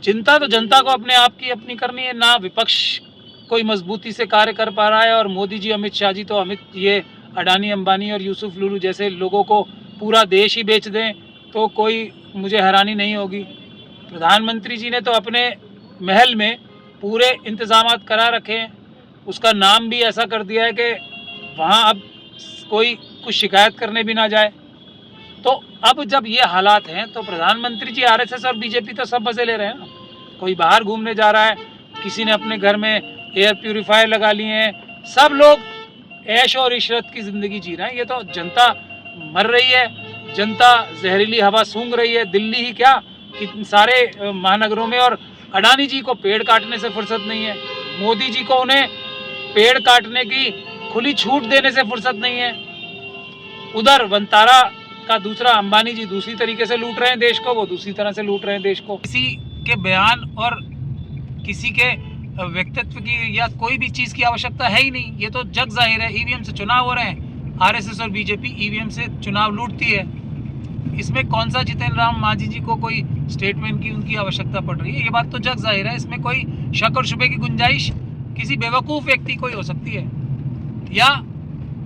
चिंता तो जनता को अपने आप की अपनी करनी है, ना विपक्ष कोई मजबूती से कार्य कर पा रहा है। और मोदी जी, अमित शाह जी तो ये अडानी अंबानी और यूसुफ लुलू जैसे लोगों को पूरा देश ही बेच दें तो कोई मुझे हैरानी नहीं होगी। प्रधानमंत्री जी ने तो अपने महल में पूरे इंतजाम करा रखे हैं, उसका नाम भी ऐसा कर दिया है कि वहाँ अब कोई कुछ शिकायत करने भी ना जाए। तो अब जब ये हालात हैं तो प्रधानमंत्री जी, आरएसएस और बीजेपी तो सब मजे ले रहे हैं ना। कोई बाहर घूमने जा रहा है, किसी ने अपने घर में एयर प्यूरिफायर लगा लिए हैं, सब लोग ऐश और इशरत की ज़िंदगी जी रहे हैं। ये तो जनता मर रही है, जनता जहरीली हवा सूंघ रही है। दिल्ली ही क्या, कि सारे महानगरों में। और अडानी जी को पेड़ काटने से फुर्सत नहीं है, मोदी जी को उन्हें पेड़ काटने की खुली छूट देने से फुर्सत नहीं है। उधर वंतारा का दूसरा अंबानी जी दूसरी तरीके से लूट रहे हैं देश को, वो दूसरी तरह से लूट रहे हैं देश को। किसी के बयान और किसी के व्यक्तित्व की या कोई भी चीज़ की आवश्यकता है ही नहीं। ये तो जग जाहिर है, ईवीएम से चुनाव हो रहे हैं। आरएसएस और बीजेपी ईवीएम से चुनाव लूटती है। इसमें कौन सा जितेंद्र राम मांझी जी को कोई स्टेटमेंट की उनकी आवश्यकता पड़ रही है? ये बात तो जग जाहिर है। इसमें कोई शक और शुबे की गुंजाइश किसी बेवकूफ़ व्यक्ति को ही हो सकती है, या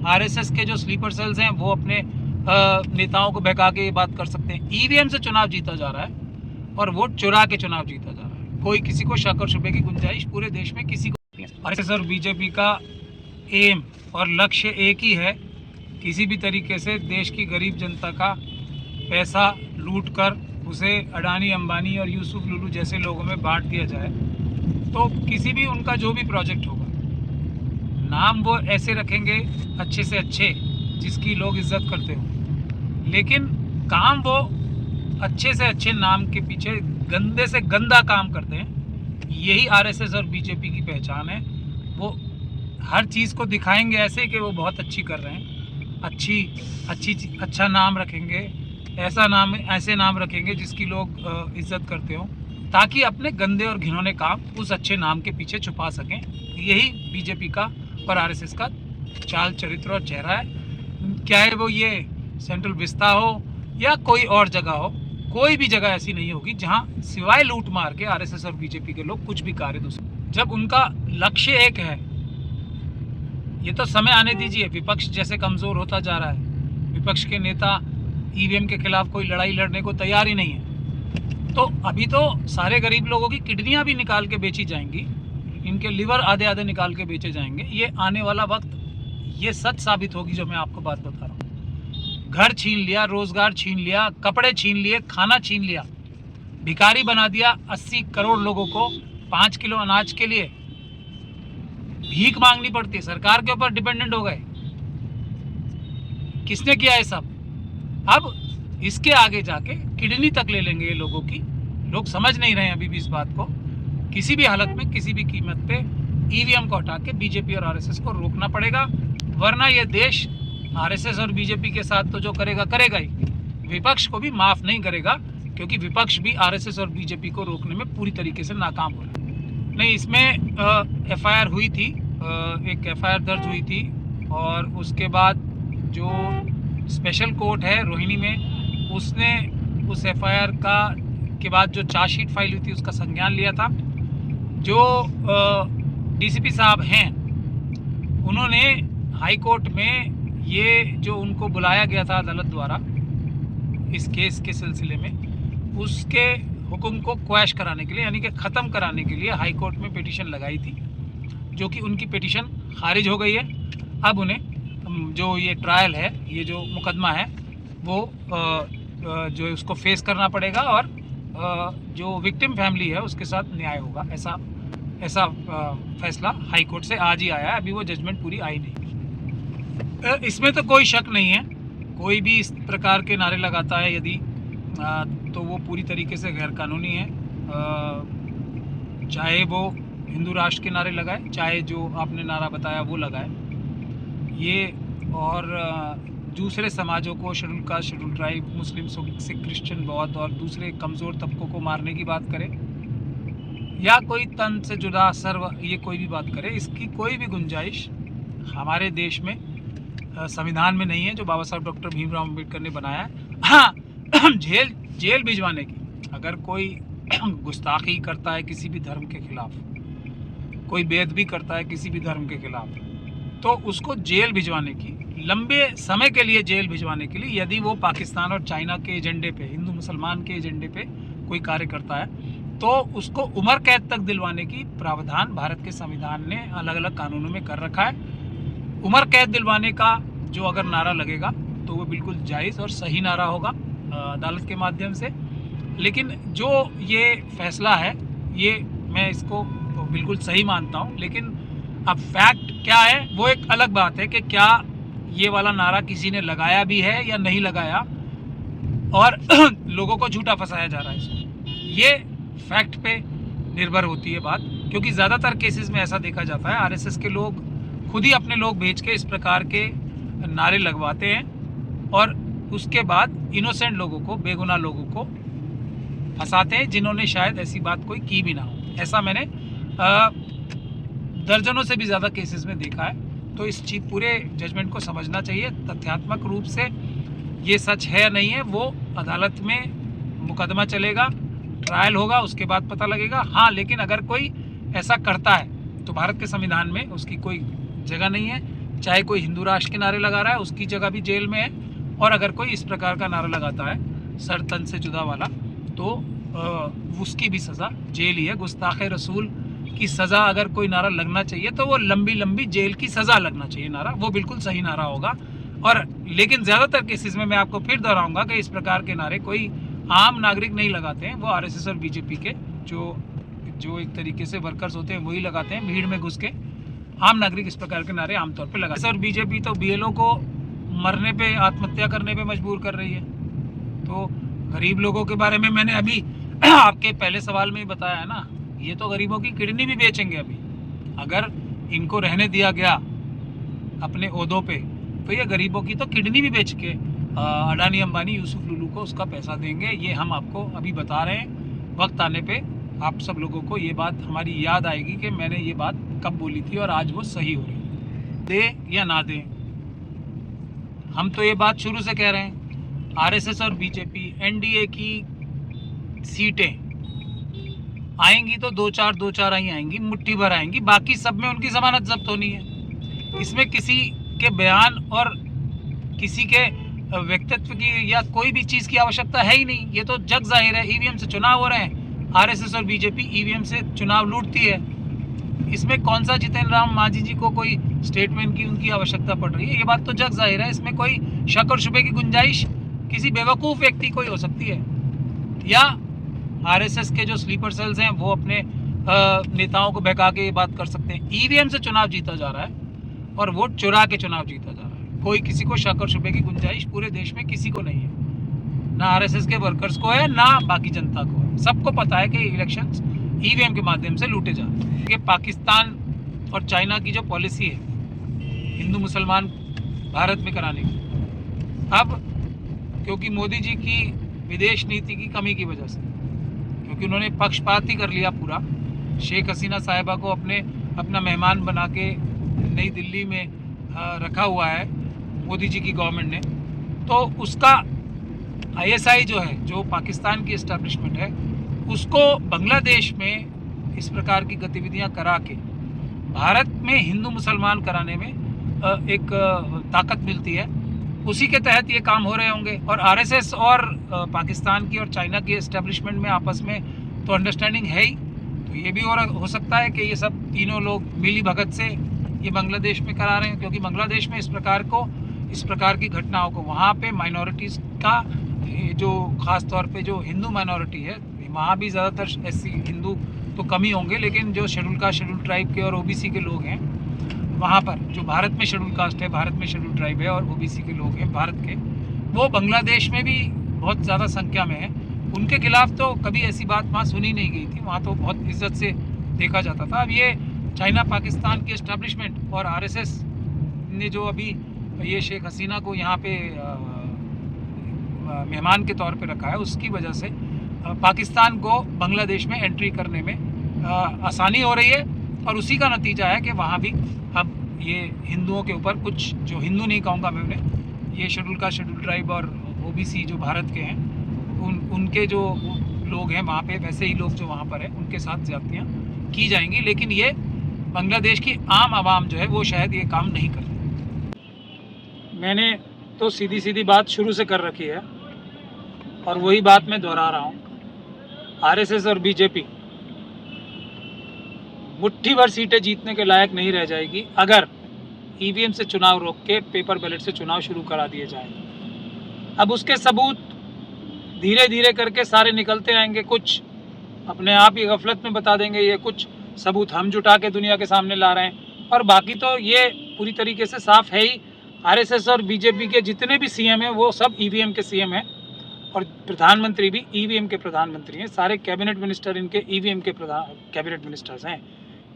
आरएसएस के जो स्लीपर सेल्स हैं वो अपने नेताओं को बहका के ये बात कर सकते हैं। ईवीएम से चुनाव जीता जा रहा है और वोट चुरा के चुनाव जीता जा रहा है। कोई किसी को शक और शुबे की गुंजाइश पूरे देश में किसी को नहीं है। आरएसएस और बीजेपी का एम और लक्ष्य एक ही है, किसी भी तरीके से देश की गरीब जनता का पैसा लूट कर उसे अडानी अंबानी और यूसुफ लुलू जैसे लोगों में बांट दिया जाए। तो किसी भी उनका जो भी प्रोजेक्ट होगा, नाम वो ऐसे रखेंगे अच्छे से अच्छे जिसकी लोग इज्जत करते हो, लेकिन काम वो अच्छे से अच्छे नाम के पीछे गंदे से गंदा काम करते हैं। यही आरएसएस और बीजेपी की पहचान है। वो हर चीज़ को दिखाएंगे ऐसे कि वो बहुत अच्छी कर रहे हैं, अच्छा नाम रखेंगे, ऐसे नाम रखेंगे जिसकी लोग इज्जत करते हो, ताकि अपने गंदे और घिनौने काम उस अच्छे नाम के पीछे छुपा सकें। यही बीजेपी का और आरएसएस का चाल चरित्र और चेहरा है। चाहे वो ये सेंट्रल विस्ता हो या कोई और जगह हो, कोई भी जगह ऐसी नहीं होगी जहां सिवाय लूट मार के आरएसएस और बीजेपी के लोग कुछ भी कार्य दूसरे। जब उनका लक्ष्य एक है, ये तो समय आने दीजिए। विपक्ष जैसे कमज़ोर होता जा रहा है, विपक्ष के नेता ईवीएम के खिलाफ कोई लड़ाई लड़ने को तैयार ही नहीं है। तो अभी तो सारे गरीब लोगों की किडनियाँ भी निकाल के बेची जाएंगी, इनके लिवर आधे आधे निकाल के बेचे जाएंगे। ये आने वाला वक्त ये सच साबित होगी जो मैं आपको बात बता रहा हूँ। घर छीन लिया, रोजगार छीन लिया, कपड़े छीन लिए, खाना छीन लिया, भिखारी बना दिया 80 करोड़ लोगों को। 5 किलो अनाज के लिए भीख मांगनी पड़ती है, सरकार के ऊपर डिपेंडेंट हो गए। किसने किया है सब? अब इसके आगे जाके किडनी तक ले लेंगे ये लोगों की। लोग समझ नहीं रहे हैं अभी भी इस बात को। किसी भी हालत में किसी भी कीमत पे ईवीएम को हटा के बीजेपी और आरएसएस को रोकना पड़ेगा, वरना ये देश आरएसएस और बीजेपी के साथ तो जो करेगा करेगा ही, विपक्ष को भी माफ़ नहीं करेगा, क्योंकि विपक्ष भी आरएसएस और बीजेपी को रोकने में पूरी तरीके से नाकाम हो रहा है। नहीं, इसमें एफआईआर हुई थी, एक एफआईआर दर्ज हुई थी, और उसके बाद जो स्पेशल कोर्ट है रोहिणी में, उसने उस एफआईआर के बाद जो चार्जशीट फाइल हुई थी उसका संज्ञान लिया था। जो डीसीपी साहब हैं, उन्होंने हाई कोर्ट में ये जो उनको बुलाया गया था अदालत द्वारा इस केस के सिलसिले में, उसके हुक्म को क्वैश कराने के लिए, यानी कि ख़त्म कराने के लिए हाई कोर्ट में पिटीशन लगाई थी, जो कि उनकी पिटीशन खारिज हो गई है। अब उन्हें जो ये ट्रायल है, ये जो मुकदमा है, वो जो उसको फेस करना पड़ेगा, और जो विक्टिम फैमिली है उसके साथ न्याय होगा। ऐसा फैसला हाई कोर्ट से आज ही आया है, अभी वो जजमेंट पूरी आई नहीं। इसमें तो कोई शक नहीं है, कोई भी इस प्रकार के नारे लगाता है यदि तो वो पूरी तरीके से गैर कानूनी है। चाहे वो हिंदू राष्ट्र के नारे लगाए, चाहे जो आपने नारा बताया वो लगाए, ये और दूसरे समाजों को, शेड्यूल कास्ट, शेड्यूल ट्राइब, मुस्लिम, सिख, क्रिश्चियन, बौद्ध और दूसरे कमज़ोर तबकों को मारने की बात करे, या कोई तन से जुदा सर्व ये कोई भी बात करे, इसकी कोई भी गुंजाइश हमारे देश में संविधान में नहीं है, जो बाबा साहब डॉक्टर भीमराव अम्बेडकर ने बनाया है। हाँ, जेल भिजवाने की, अगर कोई गुस्ताखी करता है किसी भी धर्म के खिलाफ, कोई बेअदबी करता है किसी भी धर्म के खिलाफ, तो उसको जेल भिजवाने की, लंबे समय के लिए जेल भिजवाने के लिए, यदि वो पाकिस्तान और चाइना के एजेंडे पे, हिंदू मुसलमान के एजेंडे पे कोई कार्य करता है, तो उसको उम्र कैद तक दिलवाने की प्रावधान भारत के संविधान ने अलग अलग कानूनों में कर रखा है। उम्र कैद दिलवाने का जो अगर नारा लगेगा तो वो बिल्कुल जायज़ और सही नारा होगा अदालत के माध्यम से। लेकिन जो ये फैसला है, ये मैं इसको बिल्कुल सही मानता हूँ, लेकिन अब फैक्ट क्या है वो एक अलग बात है कि क्या ये वाला नारा किसी ने लगाया भी है या नहीं लगाया, और लोगों को झूठा फंसाया जा रहा है इसमें, ये फैक्ट पे निर्भर होती है बात। क्योंकि ज़्यादातर केसेस में ऐसा देखा जाता है, आरएसएस के लोग खुद ही अपने लोग भेज के इस प्रकार के नारे लगवाते हैं और उसके बाद इनोसेंट लोगों को, बेगुनाह लोगों को फंसाते हैं, जिन्होंने शायद ऐसी बात कोई की भी ना हो। ऐसा मैंने दर्जनों से भी ज़्यादा केसेस में देखा है। तो इस चीज़ पूरे जजमेंट को समझना चाहिए, तथ्यात्मक रूप से ये सच है या नहीं है, वो अदालत में मुकदमा चलेगा, ट्रायल होगा, उसके बाद पता लगेगा। हाँ, लेकिन अगर कोई ऐसा करता है तो भारत के संविधान में उसकी कोई जगह नहीं है। चाहे कोई हिंदू राष्ट्र के नारे लगा रहा है, उसकी जगह भी जेल में है, और अगर कोई इस प्रकार का नारा लगाता है सर तन से जुदा वाला, तो उसकी भी सज़ा जेल ही है। गुस्ताखे रसूल की सज़ा अगर कोई नारा लगना चाहिए तो वो लंबी लंबी जेल की सज़ा लगना चाहिए नारा, वो बिल्कुल सही नारा होगा। और लेकिन ज़्यादातर केसेस में मैं आपको फिर दोहराऊंगा कि इस प्रकार के नारे कोई आम नागरिक नहीं लगाते हैं, वो आरएसएस और बीजेपी के जो एक तरीके से वर्कर्स होते हैं वही लगाते हैं, भीड़ में घुस के। आम नागरिक इस प्रकार के नारे आमतौर पर लगाते हैं। और बीजेपी तो बीएलओ को मरने पे, आत्महत्या करने पे मजबूर कर रही है। तो गरीब लोगों के बारे में मैंने अभी आपके पहले सवाल में ही बताया है ना, ये तो गरीबों की किडनी भी बेचेंगे अभी। अगर इनको रहने दिया गया अपने ओहदों पे, तो ये गरीबों की तो किडनी भी बेच के अडानी अंबानी यूसुफ लुलू को उसका पैसा देंगे। ये हम आपको अभी बता रहे हैं। वक्त आने पे आप सब लोगों को ये बात हमारी याद आएगी कि मैंने ये बात कब बोली थी और आज वो सही हो रही है। दे या ना दे, हम तो ये बात शुरू से कह रहे हैं, आरएसएस और बीजेपी एनडीए की सीटें आएंगी तो दो चार ही आएंगी, मुट्ठी भर आएंगी, बाकी सब में उनकी जमानत जब्त होनी है। इसमें किसी के बयान और किसी के व्यक्तित्व की या कोई भी चीज़ की आवश्यकता है ही नहीं। ये तो जग जाहिर है, ईवीएम से चुनाव हो रहे हैं, आरएसएस और बीजेपी ईवीएम से चुनाव लूटती है। इसमें कौन सा जितेंद्र राम मांझी जी को कोई स्टेटमेंट की उनकी आवश्यकता पड़ रही है, ये बात तो जग जाहिर है। इसमें कोई शक और शुबे की गुंजाइश किसी बेवकूफ़ व्यक्ति को ही हो सकती है, या आरएसएस के जो स्लीपर सेल्स हैं वो अपने नेताओं को बहका के ये बात कर सकते हैं। ईवीएम से चुनाव जीता जा रहा है और वोट चुरा के चुनाव जीता जा रहा है। कोई किसी को शक और शुबे की गुंजाइश पूरे देश में किसी को नहीं है, ना आरएसएस के वर्कर्स को है, ना बाकी जनता को है। सबको पता है कि इलेक्शंस ईवीएम के माध्यम से लूटे जा रहे हैं। कि पाकिस्तान और चाइना की जो पॉलिसी है हिंदू मुसलमान भारत में कराने की, अब क्योंकि मोदी जी की विदेश नीति की कमी की वजह से, क्योंकि उन्होंने पक्षपात ही कर लिया पूरा, शेख हसीना साहिबा को अपना मेहमान बना के नई दिल्ली में रखा हुआ है मोदी जी की गवर्नमेंट ने, तो उसका आईएसआई जो है, जो पाकिस्तान की एस्टैब्लिशमेंट है, उसको बांग्लादेश में इस प्रकार की गतिविधियां करा के भारत में हिंदू मुसलमान कराने में एक ताकत मिलती है। उसी के तहत ये काम हो रहे होंगे। और आरएसएस और पाकिस्तान की और चाइना की एस्टैब्लिशमेंट में आपस में तो अंडरस्टैंडिंग है ही, तो ये भी हो सकता है कि ये सब तीनों लोग मिली भगत से ये बांग्लादेश में करा रहे हैं, क्योंकि बांग्लादेश में इस प्रकार की घटनाओं को, वहाँ पे माइनॉरिटीज़ का जो ख़ास तौर पे जो हिंदू माइनॉरिटी है, वहाँ भी ज़्यादातर एससी हिंदू तो कम ही होंगे, लेकिन जो शेड्यूल कास्ट, शेड्यूल ट्राइब के और ओबीसी के लोग हैं वहाँ पर, जो भारत में शेड्यूल कास्ट है, भारत में शेड्यूल ट्राइब है और ओबीसी के लोग हैं भारत के, वो बांग्लादेश में भी बहुत ज़्यादा संख्या में है। उनके खिलाफ तो कभी ऐसी बात वहाँ सुनी नहीं गई थी, वहाँ तो बहुत इज्जत से देखा जाता था। अब ये चाइना पाकिस्तान की एस्टैब्लिशमेंट और आरएसएस ने जो अभी ये शेख हसीना को यहाँ पे मेहमान के तौर पे रखा है, उसकी वजह से पाकिस्तान को बांग्लादेश में एंट्री करने में आसानी हो रही है। और उसी का नतीजा है कि वहाँ भी अब ये हिंदुओं के ऊपर, कुछ जो हिंदू नहीं कहूँगा मैं उन्हें, ये शेड्यूल कास्ट, शेड्यूल ट्राइब और ओबीसी जो भारत के हैं, उनके जो लोग हैं वहाँ पे, वैसे ही लोग जो वहाँ पर हैं उनके साथ ज्यादतियाँ की जाएंगी, लेकिन ये बांग्लादेश की आम आवाम जो है वो शायद ये काम नहीं करती। मैंने तो सीधी सीधी बात शुरू से कर रखी है और वही बात मैं दोहरा रहा हूँ, आरएसएस और बीजेपी मुट्ठी भर सीटें जीतने के लायक नहीं रह जाएगी अगर ईवीएम से चुनाव रोक के पेपर बैलेट से चुनाव शुरू करा दिए जाए। अब उसके सबूत धीरे धीरे करके सारे निकलते आएंगे, कुछ अपने आप ही गफलत में बता देंगे, ये कुछ सबूत हम जुटा के दुनिया के सामने ला रहे हैं, और बाकी तो ये पूरी तरीके से साफ है ही। आरएसएस और बीजेपी के जितने भी सीएम हैं वो सब ईवीएम के सीएम हैं, और प्रधानमंत्री भी ईवीएम के प्रधानमंत्री हैं। सारे कैबिनेट मिनिस्टर इनके ईवीएम के कैबिनेट मिनिस्टर्स हैं।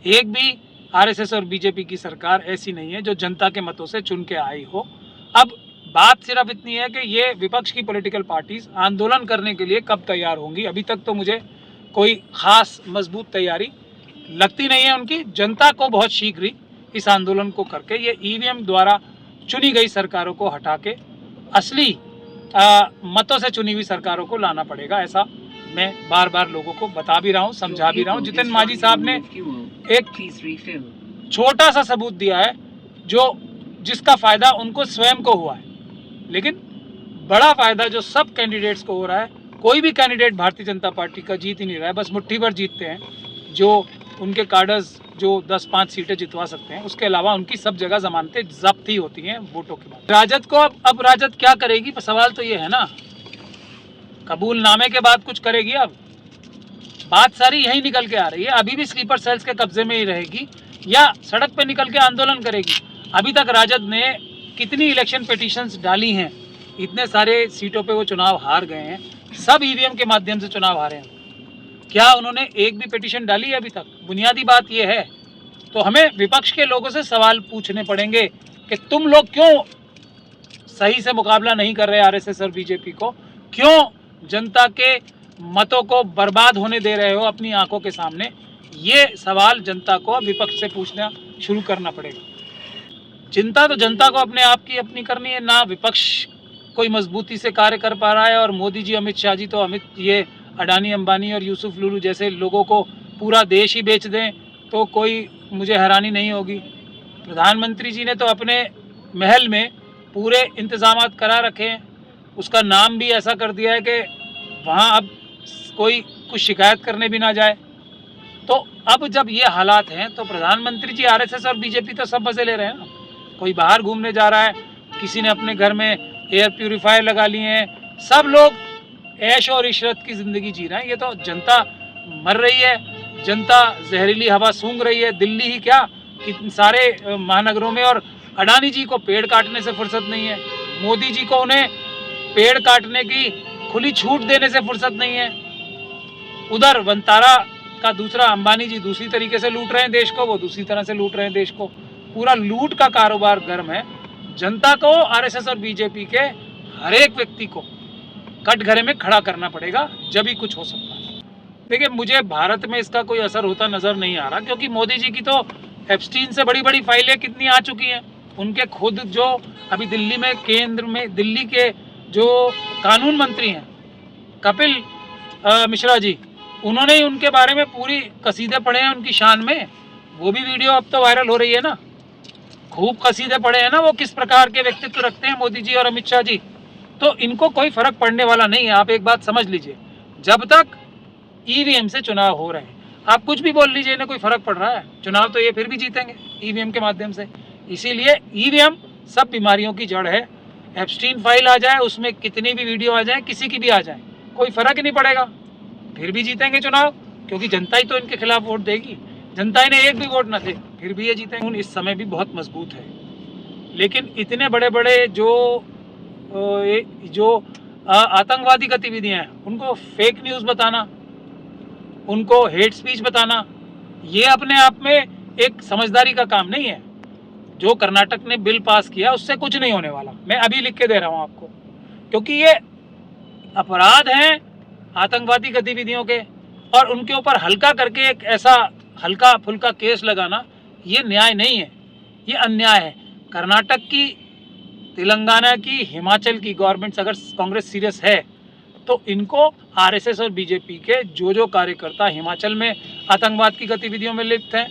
एक भी आरएसएस और बीजेपी की सरकार ऐसी नहीं है जो जनता के मतों से चुन के आई हो। अब बात सिर्फ इतनी है कि ये विपक्ष की पॉलिटिकल पार्टीज आंदोलन करने के लिए कब तैयार होंगी। अभी तक तो मुझे कोई खास मजबूत तैयारी लगती नहीं है उनकी। जनता को बहुत शीघ्र ही इस आंदोलन को करके ये ईवीएम द्वारा चुनी गई सरकारों को हटा के असली मतों से चुनी हुई सरकारों को लाना पड़ेगा। ऐसा मैं बार बार लोगों को बता भी रहा हूँ, समझा भी रहा हूँ। जितिन मांझी साहब ने एक छोटा सा सबूत दिया है जिसका फायदा उनको स्वयं को हुआ है, लेकिन बड़ा फायदा जो सब कैंडिडेट्स को हो रहा है। कोई भी कैंडिडेट भारतीय जनता पार्टी का जीत ही नहीं रहा है, बस मुट्ठी भर जीतते हैं जो उनके कार्डर्स जो 10-5 सीटें जितवा सकते हैं। उसके अलावा उनकी सब जगह जमानतें जब्त ही होती हैं वोटों के बाद। राजद को अब राजद क्या करेगी, सवाल तो ये है ना। कबूलनामे के बाद कुछ करेगी? अब बात सारी यही निकल के आ रही है। अभी भी स्लीपर सेल्स के कब्जे में ही रहेगी या सड़क पे निकल के आंदोलन करेगी? अभी तक राजद ने कितनी इलेक्शन पिटीशंस डाली हैं, इतने सारे सीटों पे वो चुनाव हार गए हैं, सब ईवीएम के माध्यम से चुनाव हारे हैं। क्या उन्होंने एक भी पिटीशन डाली है अभी तक? बुनियादी बात ये है। तो हमें विपक्ष के लोगों से सवाल पूछने पड़ेंगे कि तुम लोग क्यों सही से मुकाबला नहीं कर रहे आरएसएस और बीजेपी को, क्यों जनता के मतों को बर्बाद होने दे रहे हो अपनी आंखों के सामने। ये सवाल जनता को विपक्ष से पूछना शुरू करना पड़ेगा। चिंता तो जनता को अपने आप की अपनी करनी है, ना विपक्ष कोई मजबूती से कार्य कर पा रहा है। और मोदी जी, अमित शाह जी तो ये अडानी, अंबानी और यूसुफ लुलू जैसे लोगों को पूरा देश ही बेच दें तो कोई मुझे हैरानी नहीं होगी। प्रधानमंत्री जी ने तो अपने महल में पूरे इंतजामात करा रखे हैं, उसका नाम भी ऐसा कर दिया है कि वहाँ अब कोई कुछ शिकायत करने भी ना जाए। तो अब जब ये हालात हैं तो प्रधानमंत्री जी, आरएसएस और बीजेपी तो सब मजे ले रहे हैं ना। कोई बाहर घूमने जा रहा है, किसी ने अपने घर में एयर प्यूरिफायर लगा लिए हैं, सब लोग ऐश और इशरत की ज़िंदगी जी रहे हैं। ये तो जनता मर रही है, जनता जहरीली हवा सूंघ रही है। दिल्ली ही क्या, कि सारे महानगरों में। और अडानी जी को पेड़ काटने से फुर्सत नहीं है, मोदी जी को उन्हें पेड़ काटने की खुली छूट देने से फुर्सत नहीं है। उधर वंतारा का दूसरा अंबानी जी दूसरी तरीके से लूट रहे हैं देश को, वो दूसरी तरह से लूट रहे हैं देश को। पूरा लूट का कारोबार गर्म है। जनता को आरएसएस और बीजेपी के हर एक व्यक्ति को कटघरे में खड़ा करना पड़ेगा, जब ही कुछ हो सकता है। देखिए, मुझे भारत में इसका कोई असर होता नजर नहीं आ रहा, क्योंकि मोदी जी की तो एप्स्टीन से बड़ी बड़ी फाइलें कितनी आ चुकी हैं। उनके खुद जो अभी दिल्ली में, केंद्र में दिल्ली के जो कानून मंत्री हैं कपिल मिश्रा जी, उन्होंने ही उनके बारे में पूरी कसीदे पढ़े हैं उनकी शान में। वो भी वीडियो अब तो वायरल हो रही है ना। खूब कसीदे पढ़े हैं ना वो किस प्रकार के व्यक्तित्व रखते हैं मोदी जी और अमित शाह जी। तो इनको कोई फर्क पड़ने वाला नहीं है। आप एक बात समझ लीजिए, जब तक ईवीएम से चुनाव हो रहे हैं, आप कुछ भी बोल लीजिए, इन्हें कोई फर्क पड़ रहा है? चुनाव तो ये फिर भी जीतेंगे ईवीएम के माध्यम से। इसीलिए ईवीएम सब बीमारियों की जड़ है। एप्स्टीन फाइल आ जाए, उसमें कितनी भी वीडियो आ जाए, किसी की भी आ जाए, कोई फर्क ही नहीं पड़ेगा, फिर भी जीतेंगे चुनाव, क्योंकि जनता ही तो इनके खिलाफ वोट देगी। जनता ने एक भी वोट न थे, फिर भी ये जीतेंगे। इस समय भी बहुत मजबूत है, लेकिन इतने बड़े बड़े जो आतंकवादी गतिविधियां हैं, उनको फेक न्यूज़ बताना, उनको हेट स्पीच बताना, ये अपने आप में एक समझदारी का काम नहीं है। जो कर्नाटक ने बिल पास किया उससे कुछ नहीं होने वाला, मैं अभी लिख के दे रहा हूँ आपको, क्योंकि ये अपराध हैं आतंकवादी गतिविधियों के, और उनके ऊपर हल्का करके एक ऐसा हल्का फुल्का केस लगाना, ये न्याय नहीं है, ये अन्याय है। कर्नाटक की, तेलंगाना की, हिमाचल की गवर्नमेंट्स, अगर कांग्रेस सीरियस है तो इनको आरएसएस और बीजेपी के जो कार्यकर्ता हिमाचल में आतंकवाद की गतिविधियों में लिप्त हैं,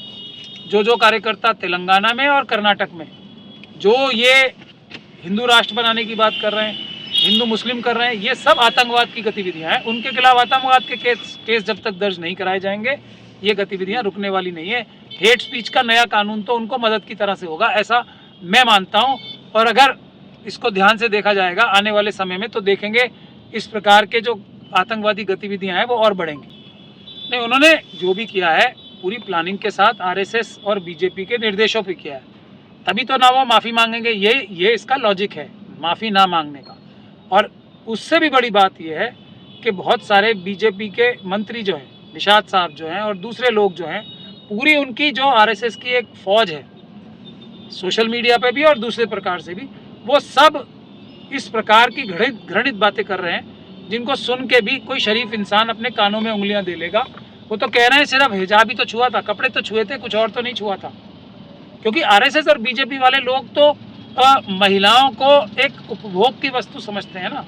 जो कार्यकर्ता तेलंगाना में और कर्नाटक में जो ये हिंदू राष्ट्र बनाने की बात कर रहे हैं, हिंदू मुस्लिम कर रहे हैं, ये सब आतंकवाद की गतिविधियां हैं। उनके खिलाफ आतंकवाद के केस जब तक दर्ज नहीं कराए जाएंगे ये गतिविधियां रुकने वाली नहीं है। हेट स्पीच का नया कानून तो उनको मदद की तरह से होगा, ऐसा मैं मानता हूं। और अगर इसको ध्यान से देखा जाएगा आने वाले समय में तो देखेंगे इस प्रकार के जो आतंकवादी गतिविधियां हैं वो और बढ़ेंगी। नहीं, उन्होंने जो भी किया है पूरी प्लानिंग के साथ आरएसएस और बीजेपी के निर्देशों पे किया है, तभी तो ना वो माफ़ी मांगेंगे। ये इसका लॉजिक है माफ़ी ना मांगने का। और उससे भी बड़ी बात यह है कि बहुत सारे बीजेपी के मंत्री जो हैं, निषाद साहब जो हैं और दूसरे लोग जो हैं, पूरी उनकी जो आरएसएस की एक फौज है सोशल मीडिया पे भी और दूसरे प्रकार से भी, वो सब इस प्रकार की घृणित बातें कर रहे हैं जिनको सुन के भी कोई शरीफ इंसान अपने कानों में उंगलियां दे लेगा। वो तो कह रहे हैं सिर्फ हिजाब ही तो छुआ था, कपड़े तो छुए थे, कुछ और तो नहीं छुआ था। क्योंकि आरएसएस और बीजेपी वाले लोग तो महिलाओं को एक उपभोग की वस्तु समझते हैं ना।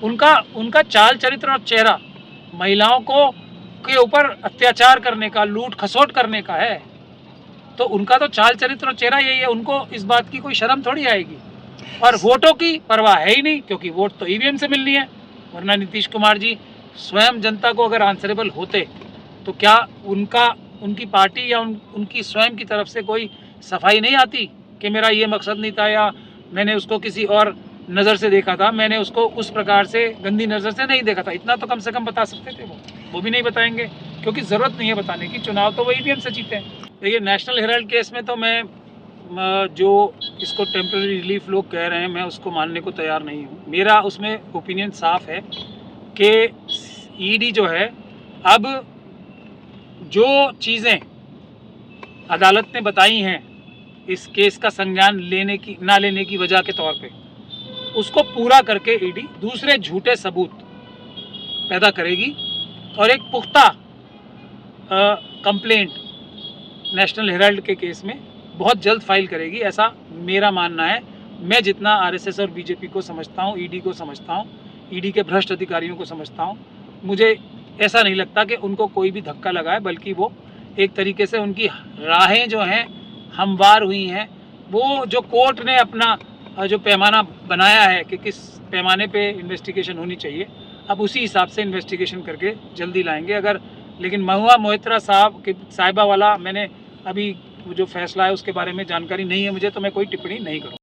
उनका चाल चरित्र और चेहरा महिलाओं को के ऊपर अत्याचार करने का, लूट खसोट करने का है। तो उनका तो चाल चरित्र और चेहरा यही है, उनको इस बात की कोई शर्म थोड़ी आएगी। और वोटों की परवाह है ही नहीं, क्योंकि वोट तो ईवीएम से मिलनी है। वरना नीतीश कुमार जी स्वयं जनता को अगर आंसरेबल होते तो क्या उनकी पार्टी या उनकी स्वयं की तरफ से कोई सफाई नहीं आती कि मेरा ये मकसद नहीं था, या मैंने उसको किसी और नज़र से देखा था, मैंने उसको उस प्रकार से गंदी नज़र से नहीं देखा था। इतना तो कम से कम बता सकते थे। वो भी नहीं बताएंगे क्योंकि ज़रूरत नहीं है बताने की, चुनाव तो वो ईवीएम से जीते हैं। देखिए, नेशनल हेराल्ड केस में तो मैं जो इसको टेम्पररी रिलीफ लोग कह रहे हैं, मैं उसको मानने को तैयार नहीं हूँ। मेरा उसमें ओपिनियन साफ है कि ईडी जो है, अब जो चीज़ें अदालत ने बताई हैं इस केस का संज्ञान ना लेने की वजह के तौर पे, उसको पूरा करके ईडी दूसरे झूठे सबूत पैदा करेगी और एक पुख्ता कंप्लेंट नेशनल हेराल्ड के केस में बहुत जल्द फाइल करेगी, ऐसा मेरा मानना है। मैं जितना आरएसएस और बीजेपी को समझता हूँ, ईडी को समझता हूँ, ईडी के भ्रष्ट अधिकारियों को समझता हूँ, मुझे ऐसा नहीं लगता कि उनको कोई भी धक्का लगाए, बल्कि वो एक तरीके से उनकी राहें जो हैं हमवार हुई हैं। वो जो कोर्ट ने अपना जो पैमाना बनाया है कि किस पैमाने पे इन्वेस्टिगेशन होनी चाहिए, अब उसी हिसाब से इन्वेस्टिगेशन करके जल्दी लाएंगे। लेकिन महुआ मोहित्रा साहिबा वाला मैंने अभी जो फैसला है उसके बारे में जानकारी नहीं है मुझे, तो मैं कोई टिप्पणी नहीं करूँ।